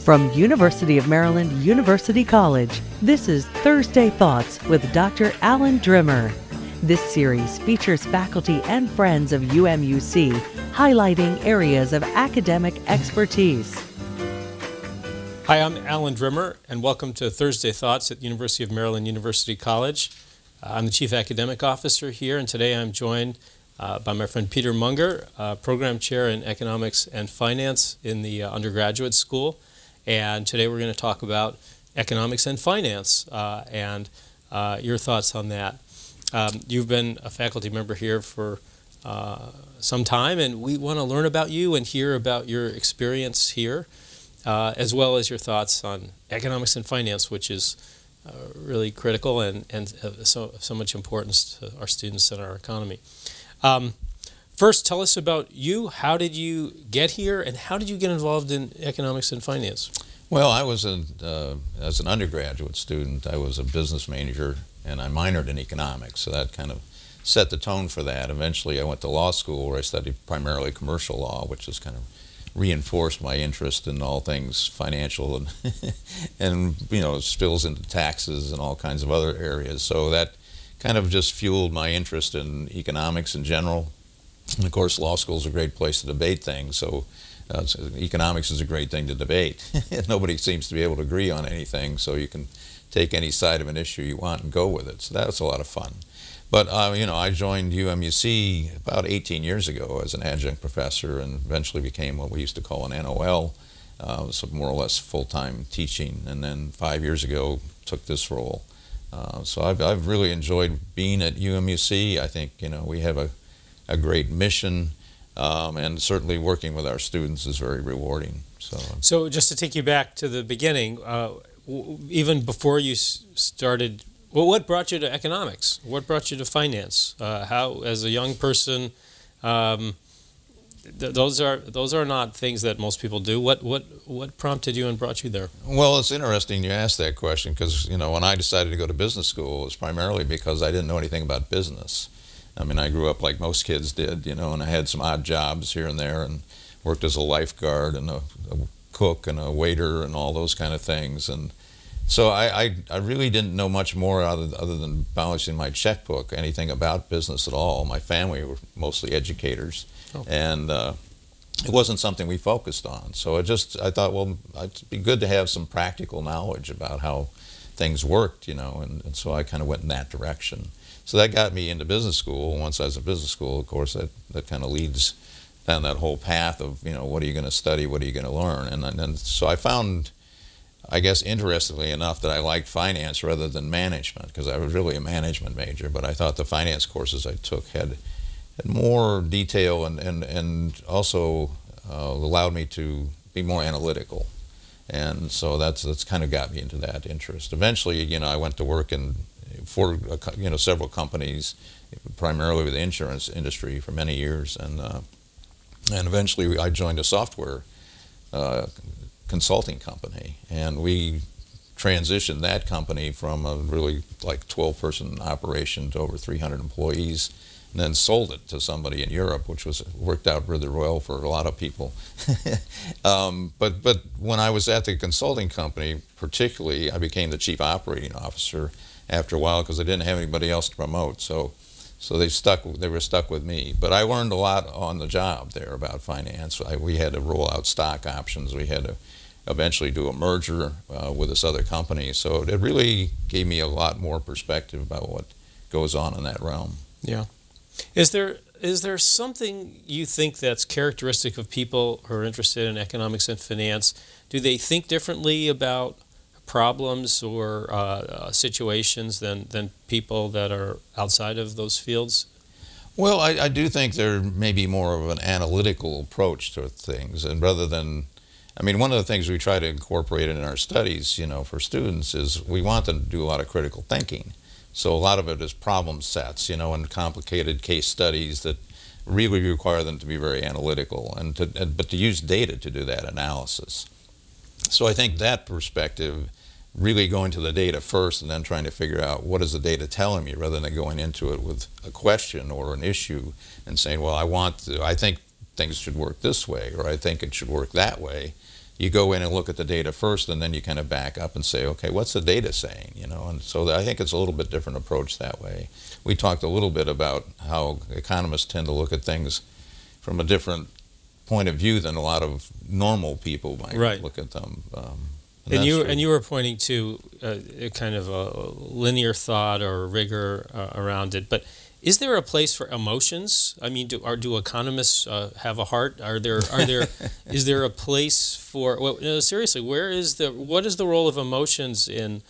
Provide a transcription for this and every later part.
From University of Maryland University College, this is Thursday Thoughts with Dr. Alan Drimmer. This series features faculty and friends of UMUC highlighting areas of academic expertise. Hi, I'm Alan Drimmer, and welcome to Thursday Thoughts at University of Maryland University College. I'm the Chief Academic Officer here, and today I'm joined by my friend Peter Munger, Program Chair in Economics and Finance in the undergraduate school. And today we're going to talk about economics and finance and your thoughts on that. You've been a faculty member here for some time, and we want to learn about you and hear about your experience here, as well as your thoughts on economics and finance, which is really critical and so much importance to our students and our economy. First, tell us about you. How did you get here, and how did you get involved in economics and finance? Well, I was as an undergraduate student, I was a business major, and I minored in economics, so that kind of set the tone for that. Eventually, I went to law school, where I studied primarily commercial law, which has kind of reinforced my interest in all things financial and, and spills into taxes and all kinds of other areas. So that kind of just fueled my interest in economics in general. And of course, law school is a great place to debate things, so economics is a great thing to debate. Nobody seems to be able to agree on anything, so you can take any side of an issue you want and go with it. So that was a lot of fun. But I joined UMUC about 18 years ago as an adjunct professor, and eventually became what we used to call an NOL, so more or less full-time teaching. And then 5 years ago, took this role. So I've really enjoyed being at UMUC. I think we have a great mission, and certainly working with our students is very rewarding. So just to take you back to the beginning, even before you started, well, what brought you to economics? What brought you to finance? How, as a young person, those are not things that most people do. What prompted you and brought you there? Well, it's interesting you asked that question, because when I decided to go to business school, it was primarily because I didn't know anything about business. I mean, I grew up like most kids did, and I had some odd jobs here and there, and worked as a lifeguard and a cook and a waiter and all those kind of things. And so I really didn't know much more other than balancing my checkbook, anything about business at all. My family were mostly educators, and it wasn't something we focused on. So I thought, well, it'd be good to have some practical knowledge about how things worked, and so I kind of went in that direction. So that got me into business school. Once I was in business school, of course, that kind of leads down that whole path of, what are you going to study, what are you going to learn? And so I found, I guess, interestingly enough, that I liked finance rather than management, because I was really a management major, but I thought the finance courses I took had more detail and also allowed me to be more analytical. And so that's kind of got me into that interest. Eventually, I went to work for several companies, primarily with the insurance industry, for many years, and eventually I joined a software consulting company, and we transitioned that company from a really like 12-person operation to over 300 employees, and then sold it to somebody in Europe, which worked out really well for a lot of people. But when I was at the consulting company, particularly, I became the chief operating officer after a while, because I didn't have anybody else to promote. So they were stuck with me. But I learned a lot on the job there about finance. We had to roll out stock options. We had to eventually do a merger with this other company. So it really gave me a lot more perspective about what goes on in that realm. Yeah. Is there something you think that's characteristic of people who are interested in economics and finance? Do they think differently about problems or situations than people that are outside of those fields? Well, I do think there may be more of an analytical approach to things, and rather than, one of the things we try to incorporate in our studies, for students, is we want them to do a lot of critical thinking. So a lot of it is problem sets, and complicated case studies that really require them to be very analytical, but to use data to do that analysis. So I think that perspective, really going to the data first and then trying to figure out what is the data telling me, rather than going into it with a question or an issue and saying, well, I think things should work this way, or I think it should work that way, you go in and look at the data first, and then you kind of back up and say, okay, what's the data saying? You know, and so I think it's a little bit different approach that way. We talked a little bit about how economists tend to look at things from a different point of view than a lot of normal people might look at them. And you were pointing to a kind of a linear thought or rigor around it, but is there a place for emotions? I mean, do economists have a heart? Is there a place for? Well, no, seriously, what is the role of emotions in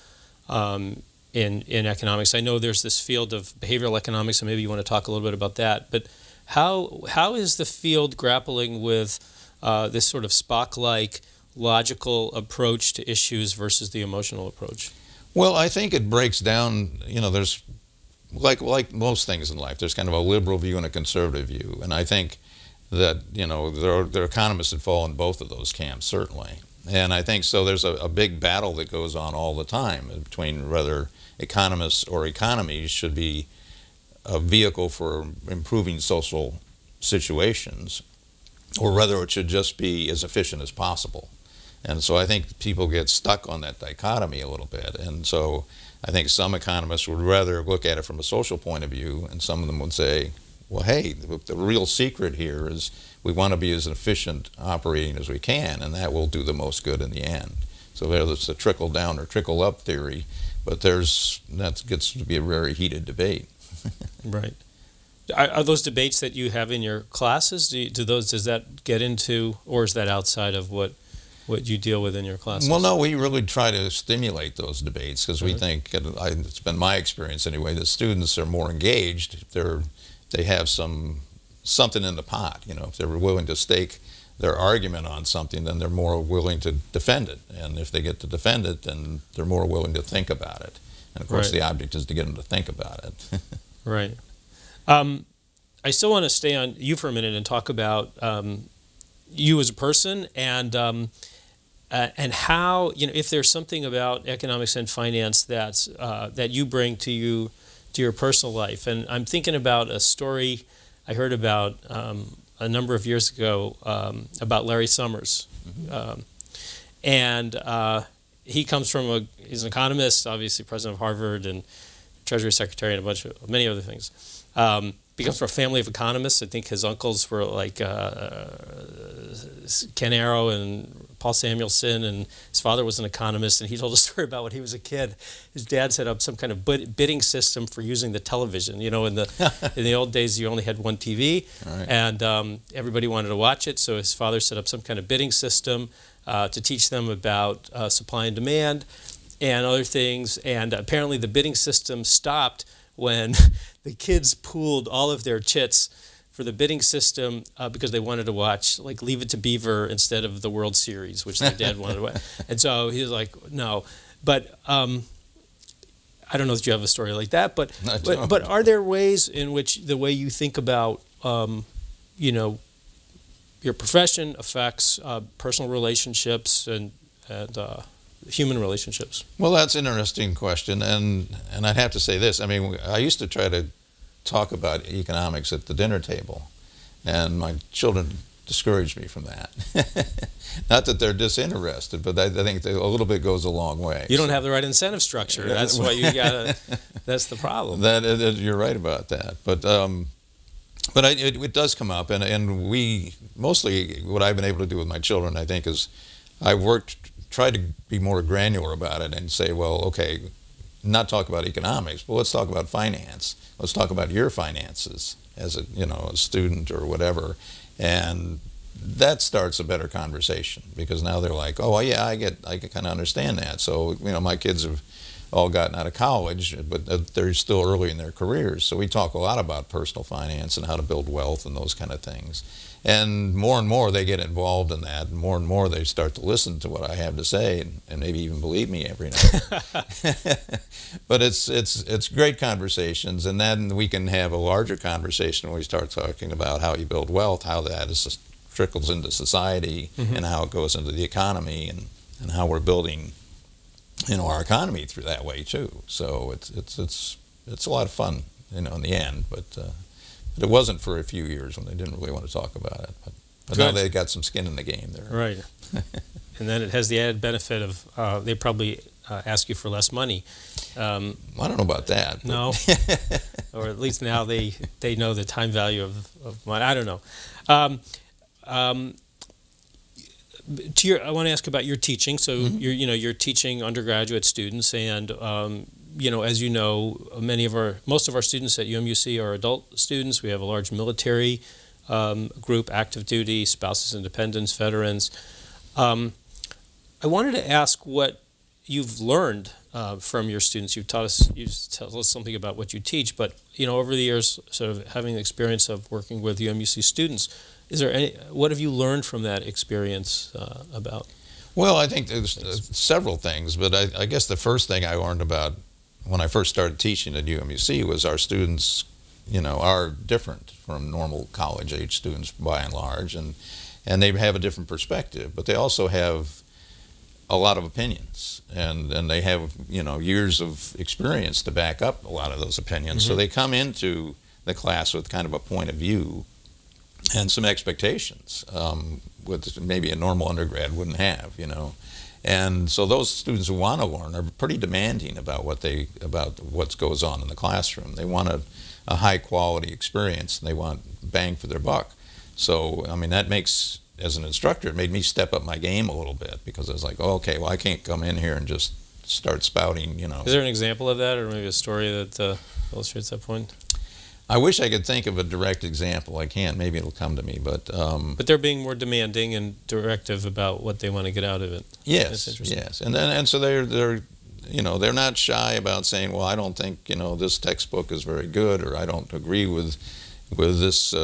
economics? I know there's this field of behavioral economics, and maybe you want to talk a little bit about that. But how is the field grappling with this sort of Spock-like logical approach to issues versus the emotional approach? Well, I think it breaks down. You know, there's like most things in life, there's kind of a liberal view and a conservative view, and I think that, you know, there are economists that fall in both of those camps, certainly. And I think so there's a big battle that goes on all the time between whether economists or economies should be a vehicle for improving social situations, or whether it should just be as efficient as possible. And so I think people get stuck on that dichotomy a little bit. And so I think some economists would rather look at it from a social point of view, and some of them would say, well, hey, the real secret here is we want to be as efficient operating as we can, and that will do the most good in the end. So there's a trickle down or trickle up theory, but that gets to be a very heated debate. Right. Are those debates that you have in your classes? Does that get into, or is that outside of what you deal with in your classes? Well, no, we really try to stimulate those debates because we think, it's been my experience anyway, that students are more engaged if they have something in the pot. You know, if they're willing to stake their argument on something, then they're more willing to defend it. And if they get to defend it, then they're more willing to think about it. And of course, the object is to get them to think about it. Right. I still want to stay on you for a minute and talk about you as a person and how, you know, if there's something about economics and finance that you bring to your personal life. And I'm thinking about a story I heard about a number of years ago about Larry Summers. And he comes from he's an economist, obviously president of Harvard and Treasury Secretary and many other things. He comes from a family of economists. I think his uncles were like Ken Arrow and Paul Samuelson, and his father was an economist, and he told a story about when he was a kid. His dad set up some kind of bidding system for using the television. You know, in the old days, you only had one TV, and everybody wanted to watch it, so his father set up some kind of bidding system to teach them about supply and demand and other things, and apparently the bidding system stopped when the kids pooled all of their chits for the bidding system because they wanted to watch like Leave It to Beaver instead of the World Series, which their dad wanted to watch. And so he was like, no. But I don't know if you have a story like that, but are there ways in which the way you think about, you know, your profession affects personal relationships and human relationships? Well, that's an interesting question, and I'd have to say this. I mean, I used to try to talk about economics at the dinner table, and my children discouraged me from that. Not that they're disinterested, but I think a little bit goes a long way. You don't have the right incentive structure. That's why you gotta. That's the problem. You're right about that, but it does come up, and we mostly what I've been able to do with my children, I think, is try to be more granular about it and say, well, okay, not talk about economics, but let's talk about finance. Let's talk about your finances as a student or whatever, and that starts a better conversation because now they're like, oh yeah, I can kind of understand that. So my kids have all gotten out of college, but they're still early in their careers. So we talk a lot about personal finance and how to build wealth and those kind of things. And more they get involved in that, and more they start to listen to what I have to say, and maybe even believe me every night. But it's great conversations, and then we can have a larger conversation when we start talking about how you build wealth, how that trickles into society, and how it goes into the economy, and how we're building our economy through that way too. So it's a lot of fun, in the end, but it wasn't for a few years when they didn't really want to talk about it. But now they got some skin in the game there. Right. And then it has the added benefit of they probably ask you for less money. I don't know about that. No, or at least now they know the time value of money. I don't know. I want to ask about your teaching. So you're teaching undergraduate students, and as you know, most of our students at UMUC are adult students. We have a large military group, active duty, spouses and dependents, veterans. I wanted to ask what you've learned from your students. You tell us something about what you teach, but over the years, sort of having the experience of working with UMUC students, what have you learned from that experience about? Well, I think there's several things, but I guess the first thing I learned about when I first started teaching at UMUC was our students, are different from normal college-age students by and large, and they have a different perspective, but they also have a lot of opinions, and they have years of experience to back up a lot of those opinions. So they come into the class with kind of a point of view and some expectations, with maybe a normal undergrad wouldn't have, And so those students who want to learn are pretty demanding about what goes on in the classroom. They want a high quality experience, and they want bang for their buck. So that makes, as an instructor, it made me step up my game a little bit, because I was like, oh, okay, well, I can't come in here and just start spouting, Is there an example of that, or maybe a story that illustrates that point? I wish I could think of a direct example. I can't. Maybe it'll come to me, but they're being more demanding and directive about what they want to get out of it. Yes, yes, and so they're not shy about saying, well, I don't think this textbook is very good, or I don't agree with this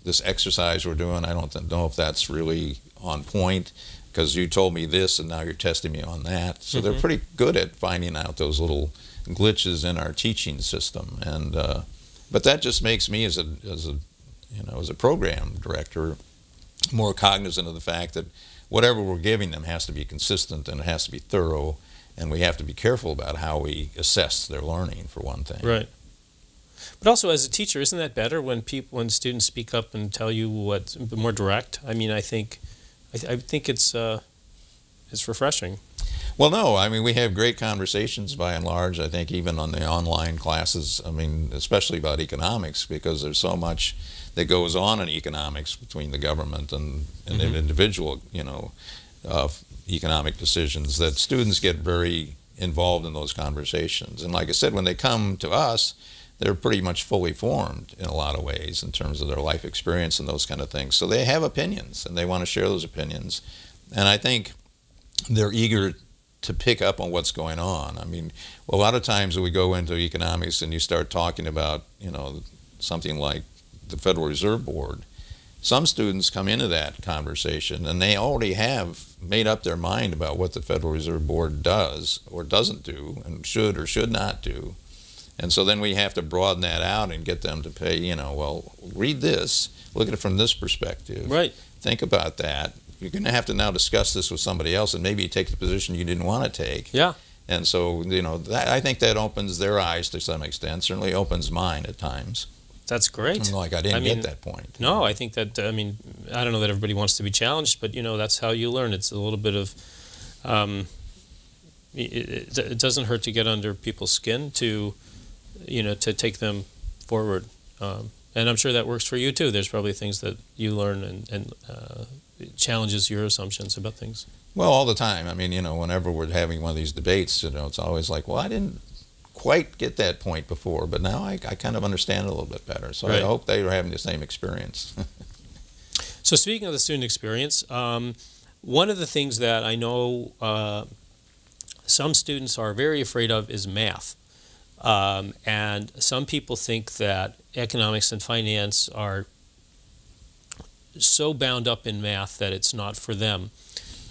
this exercise we're doing. I don't know if that's really on point, because you told me this and now you're testing me on that. So they're pretty good at finding out those little glitches in our teaching system, and but that just makes me as a program director more cognizant of the fact that whatever we're giving them has to be consistent, and it has to be thorough, and we have to be careful about how we assess their learning, for one thing. Right. But also, as a teacher, isn't that better when students speak up and tell you what's more direct? I think it's refreshing. Well, no, we have great conversations by and large. I think even on the online classes, especially about economics, because there's so much that goes on in economics between the government and individual, economic decisions, that students get very involved in those conversations. And like I said, when they come to us, they're pretty much fully formed in a lot of ways in terms of their life experience and those kind of things. So they have opinions, and they want to share those opinions. And I think they're eager to pick up on what's going on. A lot of times when we go into economics and you start talking about, something like the Federal Reserve Board, some students come into that conversation and they already have made up their mind about what the Federal Reserve Board does or doesn't do, and should or should not do. And so then we have to broaden that out and get them to pay, well, read this, look at it from this perspective. Right. Think about that. You're going to have to now discuss this with somebody else, and maybe you take the position you didn't want to take. Yeah. And so, I think that opens their eyes to some extent, certainly opens mine at times. That's great. I didn't get that point. No, I think that, I don't know that everybody wants to be challenged, but, that's how you learn. It's a little bit of, it doesn't hurt to get under people's skin to take them forward. And I'm sure that works for you, too. There's probably things that you learn and challenges your assumptions about things. Well, all the time. Whenever we're having one of these debates, it's always like, well, I didn't quite get that point before, but now I kind of understand it a little bit better. So right. I hope they are having the same experience. So speaking of the student experience, one of the things that I know some students are very afraid of is math. And some people think that economics and finance are so bound up in math that it's not for them.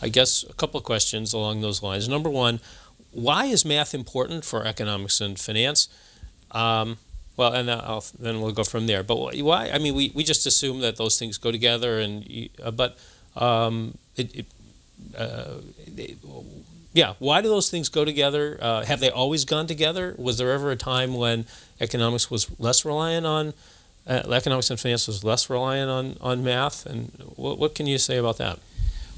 I guess a couple of questions along those lines. Number one, why is math important for economics and finance? Well, and then we'll go from there. But why? We just assume that those things go together, yeah, why do those things go together? Have they always gone together? Was there ever a time when economics was less reliant on, economics and finance was less reliant on math? And what can you say about that?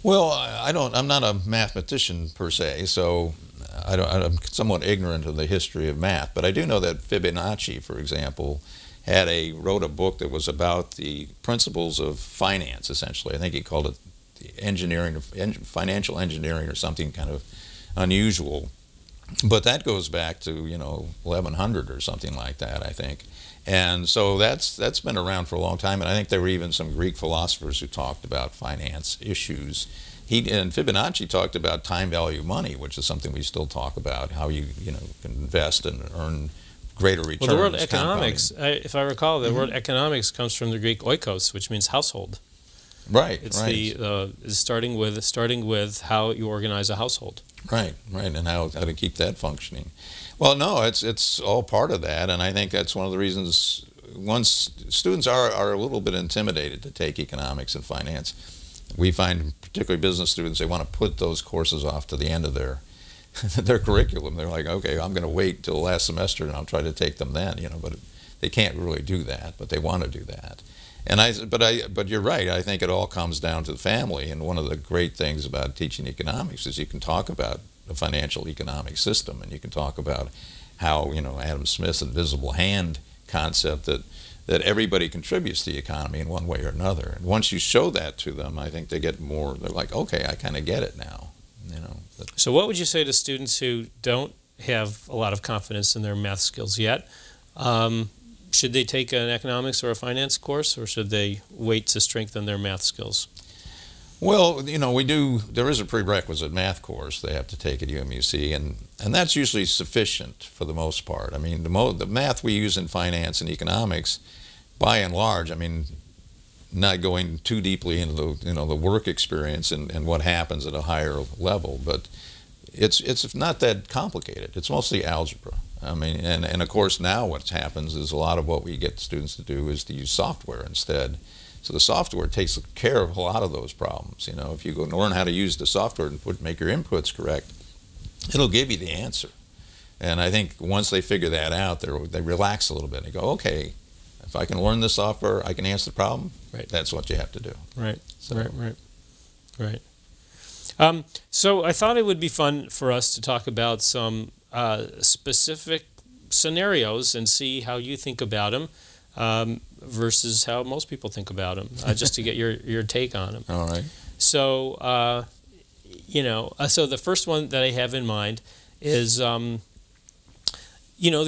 Well, I'm not a mathematician per se, so I'm somewhat ignorant of the history of math. But I do know that Fibonacci, for example, wrote a book that was about the principles of finance, essentially. I think he called it the financial engineering or something kind of unusual. But that goes back to 1100 or something like that, I think. And so that's been around for a long time, and I think there were even some Greek philosophers who talked about finance issues. And Fibonacci talked about time value of money, which is something we still talk about, how you can invest and earn greater returns. Well, the word economics, if I recall, the word economics comes from the Greek oikos, which means household. Right. It's starting with how you organize a household. Right, and how to keep that functioning. Well, no, it's all part of that, and I think that's one of the reasons. Once students are a little bit intimidated to take economics and finance, we find particularly business students, they want to put those courses off to the end of their curriculum. They're like, okay, I'm going to wait till the last semester and I'll try to take them then, but they can't really do that, but they want to do that. But you're right. I think it all comes down to the family. And one of the great things about teaching economics is you can talk about the financial economic system, and you can talk about how Adam Smith's invisible hand concept that everybody contributes to the economy in one way or another. And once you show that to them, I think they get more. They're like, okay, I kind of get it now. So what would you say to students who don't have a lot of confidence in their math skills yet? Should they take an economics or a finance course, or should they wait to strengthen their math skills? Well, there is a prerequisite math course they have to take at UMUC, and that's usually sufficient for the most part. I mean, the math we use in finance and economics, by and large, I mean, not going too deeply into the work experience and what happens at a higher level, but it's not that complicated. It's mostly algebra. I mean, and of course now what happens is a lot of what we get students to do is to use software instead. So the software takes care of a lot of those problems. If you go and learn how to use the software and make your inputs correct, it'll give you the answer. And I think once they figure that out, they relax a little bit. They go, okay, if I can learn this software, I can answer the problem. Right. That's what you have to do. Right. So. Right. So I thought it would be fun for us to talk about some specific scenarios and see how you think about them versus how most people think about them, just to get your take on them. All right. So, so the first one that I have in mind is, the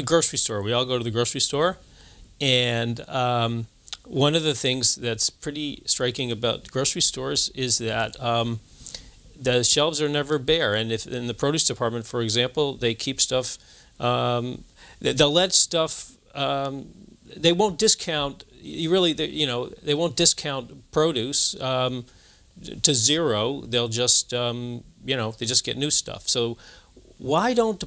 grocery store. We all go to the grocery store, and one of the things that's pretty striking about grocery stores is that the shelves are never bare, and if in the produce department, for example, they keep stuff. They'll let stuff. They won't discount. They won't discount produce to zero. They'll just, they just get new stuff. So, why don't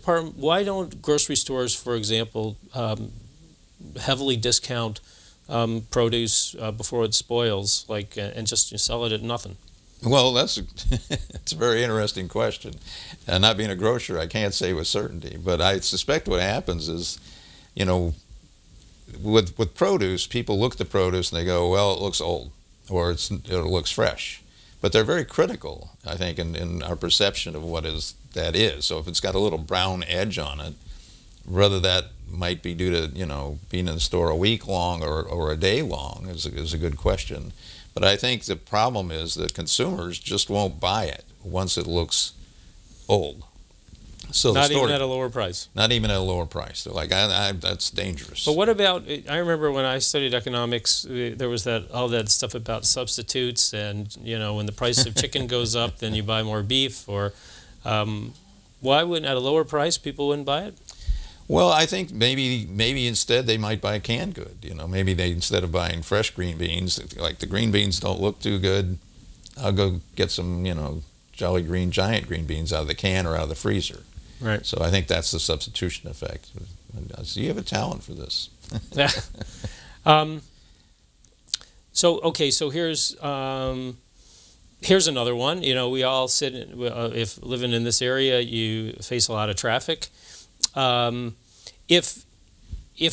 grocery stores, for example, heavily discount produce before it spoils, and just sell it at nothing? Well, it's a very interesting question. Not being a grocer, I can't say with certainty, but I suspect what happens is, with produce, people look at the produce and they go, well, it looks old, or it looks fresh. But they're very critical, I think, in our perception of what that is. So if it's got a little brown edge on it, whether that might be due to being in the store a week long or a day long is a good question. But I think the problem is that consumers just won't buy it once it looks old. So not even at a lower price. Not even at a lower price. They're like, that's dangerous. But what about? I remember when I studied economics, there was all that stuff about substitutes, and when the price of chicken goes up, then you buy more beef. Or why wouldn't at a lower price people wouldn't buy it? Well, I think maybe instead they might buy canned good. Maybe they, instead of buying fresh green beans, like the green beans don't look too good, I'll go get some Jolly Green giant green beans out of the can or out of the freezer. Right. So I think that's the substitution effect. So you have a talent for this. So here's another one. We all sit. If living in this area, you face a lot of traffic. If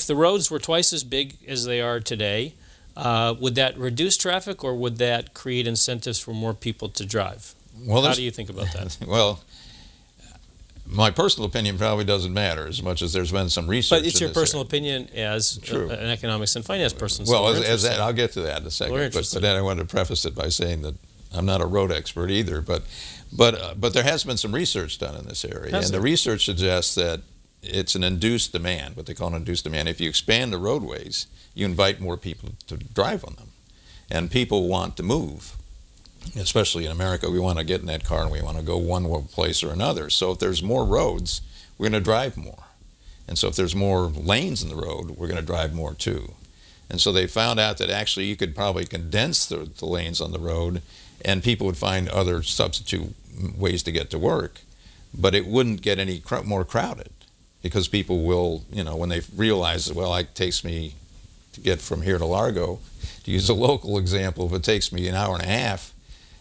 the roads were twice as big as they are today, would that reduce traffic, or would that create incentives for more people to drive? Well, how do you think about that? Well, my personal opinion probably doesn't matter as much as there's been some research. But it's your personal opinion as an economics and finance person. Well, so as that, I'll get to that in a second. But then I wanted to preface it by saying that I'm not a road expert either. But there has been some research done in this area, and the research suggests that it's an induced demand, what they call an induced demand. If you expand the roadways, you invite more people to drive on them, and people want to move. Especially in America, we want to get in that car and we want to go one place or another. So if there's more roads, we're going to drive more. And so if there's more lanes in the road, we're going to drive more too. And so they found out that actually you could probably condense the lanes on the road and people would find other substitute ways to get to work, but it wouldn't get any more crowded because people will, you know, when they realize that, well, it takes me to get from here to Largo, to use a local example, if it takes me an hour and a half,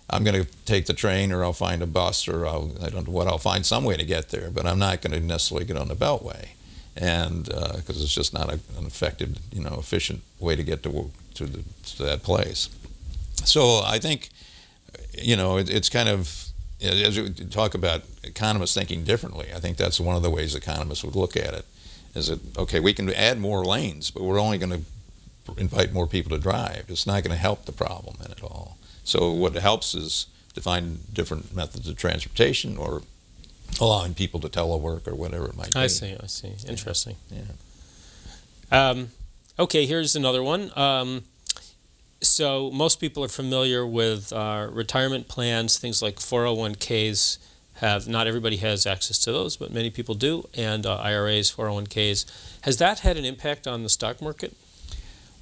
I'm going to take the train, or I'll find a bus, or I don't know what, I'll find some way to get there, but I'm not going to necessarily get on the Beltway, and because it's just not an effective, you know, efficient way to get to that place. So I think, you know, it's kind of, as you talk about economists thinking differently, I think that's one of the ways economists would look at it, is that, okay, we can add more lanes, but we're only going to invite more people to drive. It's not going to help the problem in it all. So what helps is to find different methods of transportation or allowing people to telework or whatever it might be. I see. Interesting. Yeah. Okay, here's another one. So most people are familiar with retirement plans, things like 401ks. Not everybody has access to those, but many people do, and IRAs, 401ks. Has that had an impact on the stock market?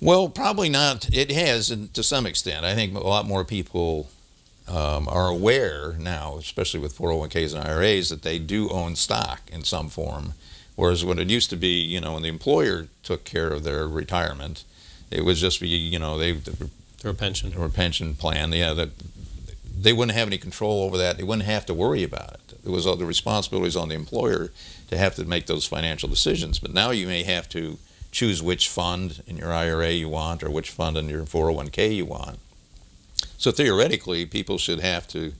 Well, probably not. It has, and to some extent. I think a lot more people are aware now, especially with 401ks and IRAs, that they do own stock in some form. Whereas when it used to be, you know, when the employer took care of their retirement, it was just, you know, their pension. Or pension plan, yeah, that they wouldn't have any control over that. They wouldn't have to worry about it. It was the responsibilities on the employer to have to make those financial decisions. But now you may have to choose which fund in your IRA you want or which fund in your 401k you want. So theoretically, people should have to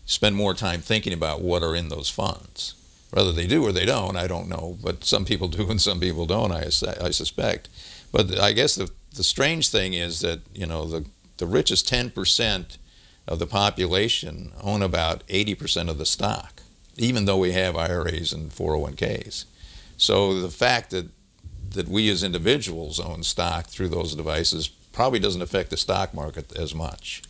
spend more time thinking about what are in those funds. Whether they do or they don't, I don't know. But some people do and some people don't, I suspect. But I guess the strange thing is that, you know, the richest 10% of the population own about 80% of the stock, even though we have IRAs and 401ks. So the fact that we as individuals own stock through those devices probably doesn't affect the stock market as much.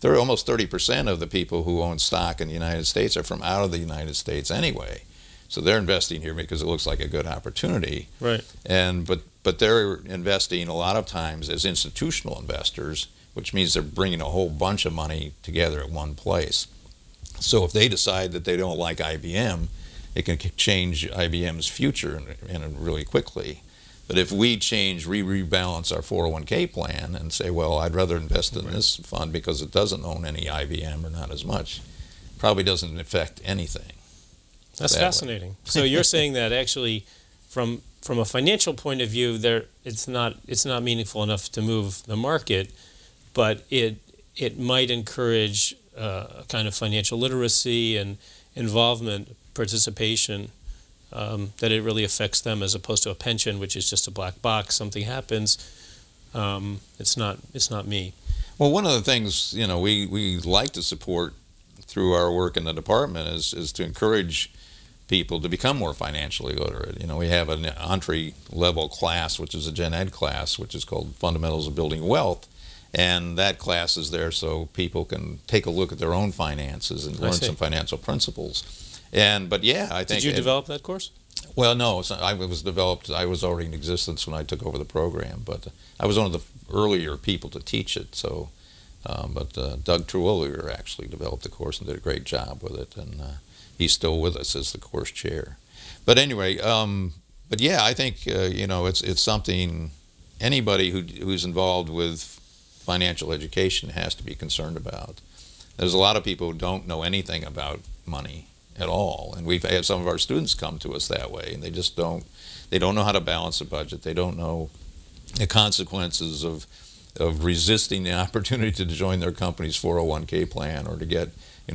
There are almost 30% of the people who own stock in the United States are from out of the United States anyway. So they're investing here because it looks like a good opportunity. Right. But they're investing a lot of times as institutional investors, which means they're bringing a whole bunch of money together at one place. So if they decide that they don't like IBM, it can change IBM's future really quickly. But if we rebalance our 401k plan and say, well, I'd rather invest in this fund because it doesn't own any IBM or not as much, probably doesn't affect anything. That's fascinating. So you're saying that actually, from a financial point of view, it's not meaningful enough to move the market, but it might encourage a kind of financial literacy and involvement, participation. That it really affects them as opposed to a pension, which is just a black box. Something happens, it's not me. Well, one of the things, you know, we like to support through our work in the department is to encourage people to become more financially literate. You know, we have an entry-level class, which is a gen ed class, which is called Fundamentals of Building Wealth, and that class is there so people can take a look at their own finances and learn some financial principles. But yeah, I think. Did you develop that course? Well, no, I was already in existence when I took over the program, but I was one of the earlier people to teach it. So, but Doug Terwilliger actually developed the course and did a great job with it, and he's still with us as the course chair. But anyway, but yeah, I think you know, it's something anybody who's involved with financial education has to be concerned about. There's a lot of people who don't know anything about money at all, and we've had some of our students come to us that way, and they just don't know how to balance a budget. They don't know the consequences of resisting the opportunity to join their company's 401k plan or to get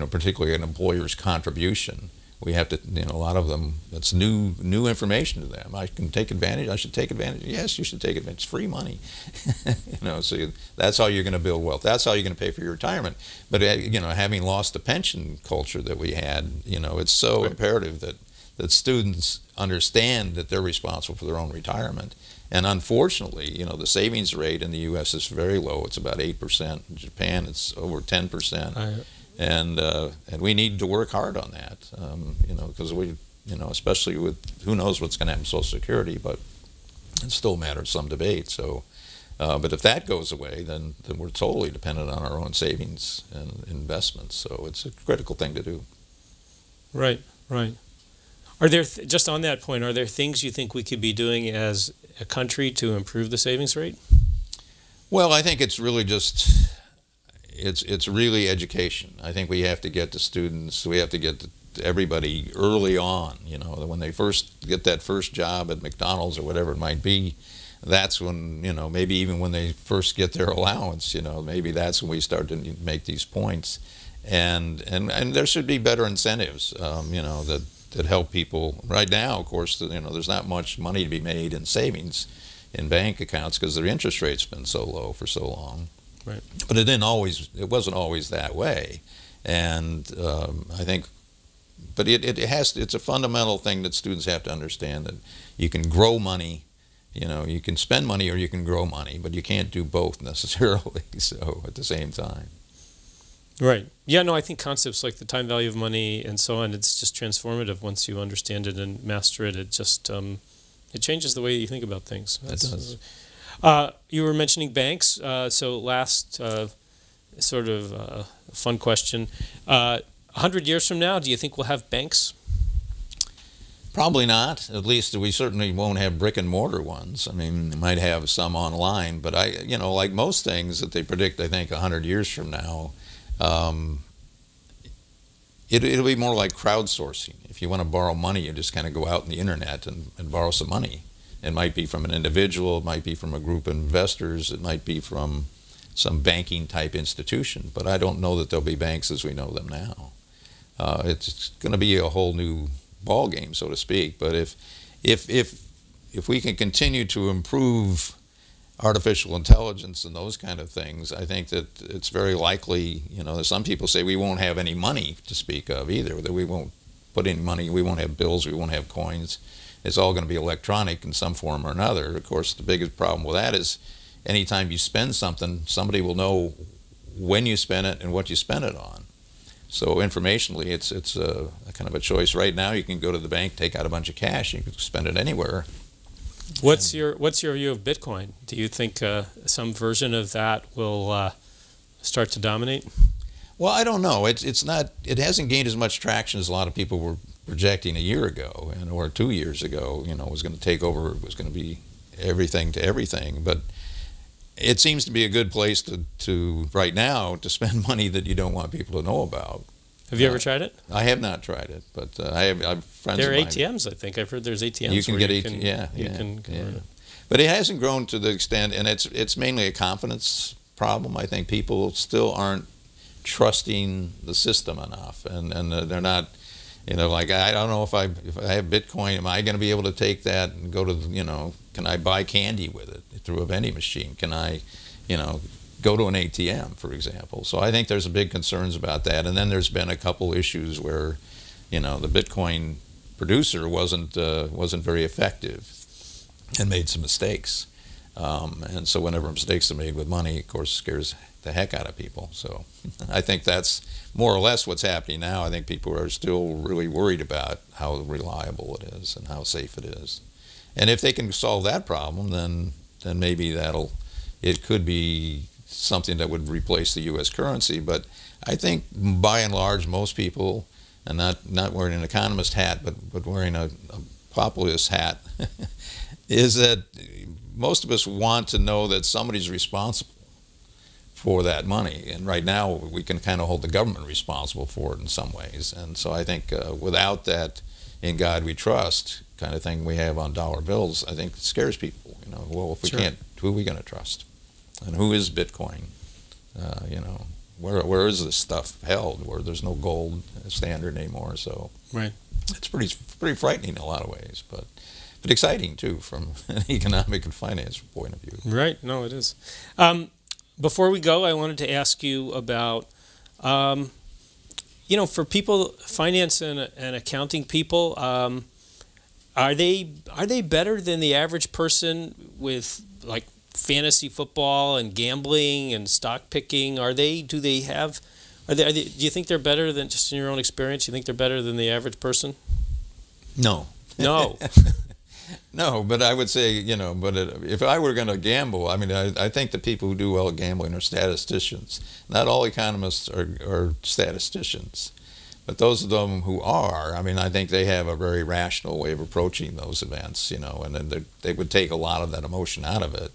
particularly an employer's contribution. We have to, a lot of them, that's new information to them. I can take advantage. I should take advantage. Yes, you should take advantage. It's free money. So that's how you're going to build wealth. That's how you're going to pay for your retirement. But, having lost the pension culture that we had, it's so imperative that students understand that they're responsible for their own retirement. And unfortunately, the savings rate in the U.S. is very low. It's about 8%. In Japan, it's over 10%. And we need to work hard on that, because especially with who knows what's going to happen with Social Security, but it's still a matter of some debate. So, but if that goes away, then we're totally dependent on our own savings and investments. So it's a critical thing to do. Right, right. Are there, just on that point, are there things you think we could be doing as a country to improve the savings rate? Well, I think it's really just... It's really education. I think we have to get the students, we have to get everybody early on, when they first get that first job at McDonald's or whatever it might be, that's when, maybe even when they first get their allowance, maybe that's when we start to make these points. And there should be better incentives, that help people. Right now, of course, there's not much money to be made in savings in bank accounts because their interest rate's been so low for so long. Right. But it wasn't always that way, and I think, but it's a fundamental thing that students have to understand, that you can grow money, you can spend money or you can grow money, but you can't do both necessarily. So at the same time. Right. Yeah. No, I think concepts like the time value of money and so on, it's just transformative once you understand it and master it. It just it changes the way you think about things. It does. You were mentioning banks, so last sort of fun question. 100 years from now, do you think we'll have banks? Probably not. At least we certainly won't have brick and mortar ones. I mean, we might have some online, but like most things that they predict, I think 100 years from now, it'll be more like crowdsourcing. If you want to borrow money, you just kind of go out on the internet and borrow some money. It might be from an individual, it might be from a group of investors, it might be from some banking type institution, but I don't know that there'll be banks as we know them now. It's going to be a whole new ball game, so to speak. But if we can continue to improve artificial intelligence and those kind of things, I think that it's very likely, some people say we won't have any money to speak of either, that we won't put any money, we won't have bills, we won't have coins. It's all going to be electronic in some form or another. Of course, the biggest problem with that is anytime you spend something, somebody will know when you spend it and what you spend it on. So informationally, it's a kind of a choice. Right now, you can go to the bank, take out a bunch of cash, you can spend it anywhere. What's your view of Bitcoin? Do you think some version of that will start to dominate? Well, I don't know. It hasn't gained as much traction as a lot of people were projecting a year ago or 2 years ago. Was going to take over, it was going to be everything to everything. But it seems to be a good place to right now to spend money that you don't want people to know about. Have you ever tried it? I have not tried it, but I have friends there are of mine. ATMs, I think. I've heard there's ATMs. You can get ATMs. But it hasn't grown to the extent, and it's mainly a confidence problem. I think people still aren't trusting the system enough, and they're not. Like I don't know if I have Bitcoin, am I going to be able to take that and go to can I buy candy with it through a vending machine? Can I, go to an ATM, for example? So I think there's big concerns about that. And then there's been a couple issues where, the Bitcoin producer wasn't very effective and made some mistakes. And so whenever mistakes are made with money, of course, scares the heck out of people. So I think that's more or less what's happening now. I think people are still really worried about how reliable it is and how safe it is. And if they can solve that problem, then maybe it could be something that would replace the U.S. currency. But I think by and large, most people, and not wearing an economist hat, but wearing a populist hat, is that most of us want to know that somebody's responsible for that money. And right now, we can kind of hold the government responsible for it in some ways. And so I think without that "in God we trust" kind of thing we have on dollar bills, I think it scares people. Well, if we can't, who are we going to trust? And who is Bitcoin? where is this stuff held? Where there's no gold standard anymore. So Right. it's pretty frightening in a lot of ways, but exciting too from an economic and finance point of view. Right. No, it is. Before we go, I wanted to ask you about, for people, finance and accounting people, are they better than the average person with like fantasy football and gambling and stock picking? Do you think they're better than, just in your own experience, you think they're better than the average person? No. No. No, but I would say, if I were going to gamble, I mean, I think the people who do well at gambling are statisticians. Not all economists are statisticians, but those of them who are, I mean, I think they have a very rational way of approaching those events, and then they would take a lot of that emotion out of it.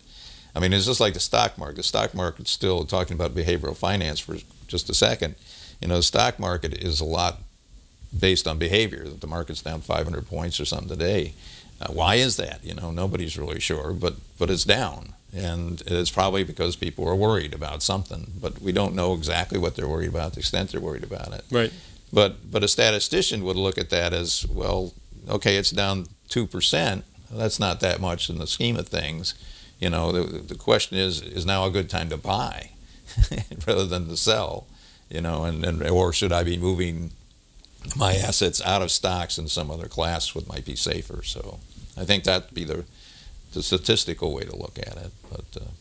I mean, it's just like the stock market. The stock market's still, talking about behavioral finance for just a second, the stock market is a lot based on behavior. The market's down 500 points or something today. Why is that? Nobody's really sure, but it's down. And it's probably because people are worried about something, but we don't know exactly what they're worried about, the extent they're worried about it. Right. But a statistician would look at that as, well, okay, it's down 2%. That's not that much in the scheme of things. The question is now a good time to buy rather than to sell, or should I be moving my assets out of stocks in some other class what might be safer? So I think that'd be the statistical way to look at it.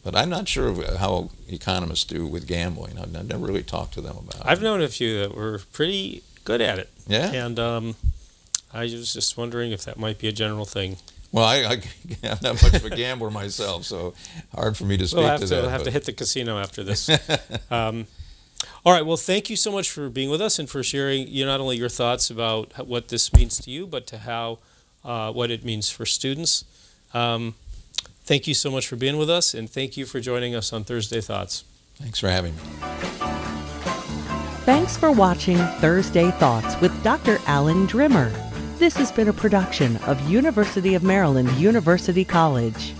But I'm not sure how economists do with gambling. I've never really talked to them about it. I've known a few that were pretty good at it. Yeah. And I was just wondering if that might be a general thing. Well, I'm not much of a gambler myself, so hard for me to speak to that. We'll have to hit the casino after this. All right. Well, thank you so much for being with us and for sharing not only your thoughts about what this means to you, but to how what it means for students. Thank you so much for being with us, and thank you for joining us on Thursday Thoughts. Thanks for having me. Thanks for watching Thursday Thoughts with Dr. Alan Drimmer. This has been a production of University of Maryland University College.